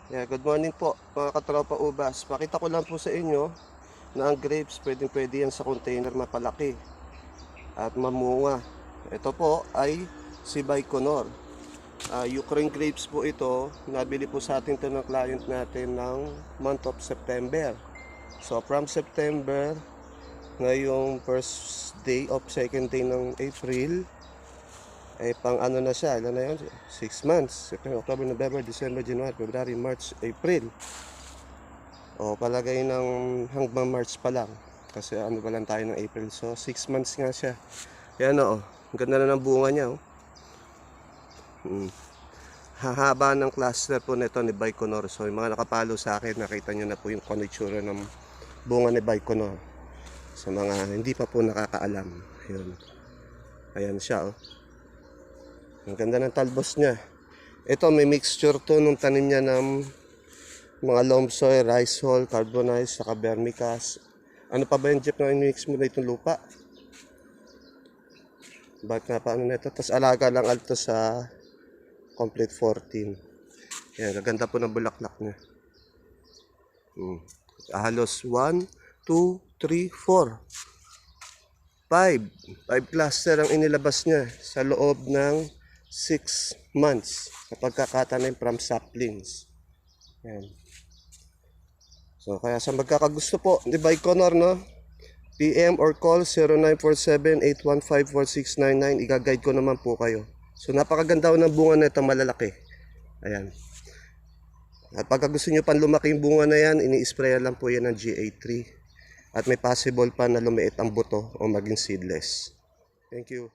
Good morning po mga katropa ubas. Pakita ko lang po sa inyo na ang grapes pwede yan sa container mapalaki at mamunga. Ito po ay si Baikonur. Ukraine grapes po ito. Nabili po sa atin ito ng client natin ng month of September. So from September, ngayong first day of second day ng April, pang ano na siya, ilan na yun? 6 months, September, October, November, December, January, February, March, April. Palagay ng hanggang March pa lang. Kasi ano pa lang tayo ng April. So 6 months nga siya. Yan ang ganda na ng bunga niya Hahaba ng cluster po nito ni Baikonur. So yung mga nakapalo sa akin, nakita nyo na po yung konitsura ng bunga ni Baikonur. Sa mga hindi pa po nakakaalam. Yun. Ayan siya Ang ganda ng talbos niya. Ito may mixture to nung tanim niya ng mga loam soil, rice hull, carbonized, saka vermicast. Ano pa ba yung Jeff na mix mo na itong lupa? Bakit nga paano na ito? Tapos alaga lang alto sa complete 14. Yan, ganda po ng bulaklak niya. Halos 1, 2, 3, 4. 5 cluster ang inilabas niya sa loob ng 6 months kapag kakatanim from saplings. Yan. So kaya sa magkakagusto po di Baikonur PM or call 0947-815-4699. Iga-guide ko naman po kayo. So napakaganda ng bunga nito, malalaki. Ayan. At pagka gusto nyo pan lumaki yung bunga na yan, ini-spray lang po yan ng GA3. At may possible pa na lumiit ang buto o maging seedless. Thank you.